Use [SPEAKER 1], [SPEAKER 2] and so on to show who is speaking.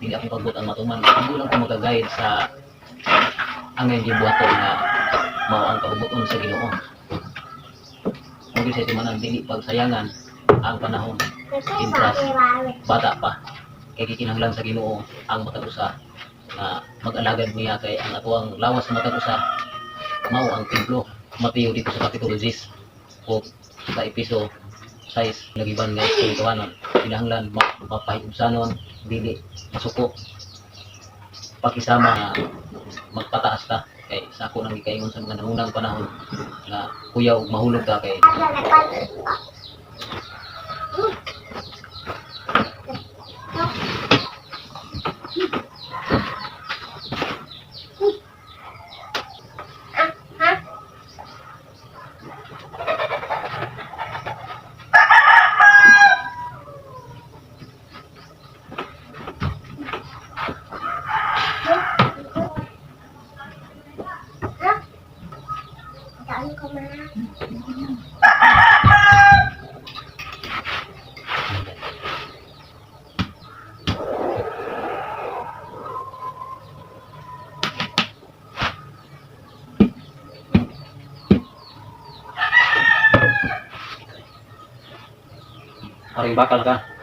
[SPEAKER 1] dili ako pagbuot ang matuman. Hindi lang ko magagayad sa angay gibuhaton nga mao ang kaubuton sa Ginoo. Mugis sa timanan dili pagsayangan ang panahon. Intras bata pa kay gikinahanglan sa Ginoo ang matag usa nga mag-alagad niya kay ang atuang lawas sa matag usa mao ang templo. Mateo dito sa kapitulo 10 o sa episo 6 lagiban nga espirituhanon kinahanglan mapahigugsanon dili masuko pakisama nga magpataas ta kay sa ako nang gikaingon sa mga nangunang panahon nga kuya ug mahulog ka kay paring bakal ka.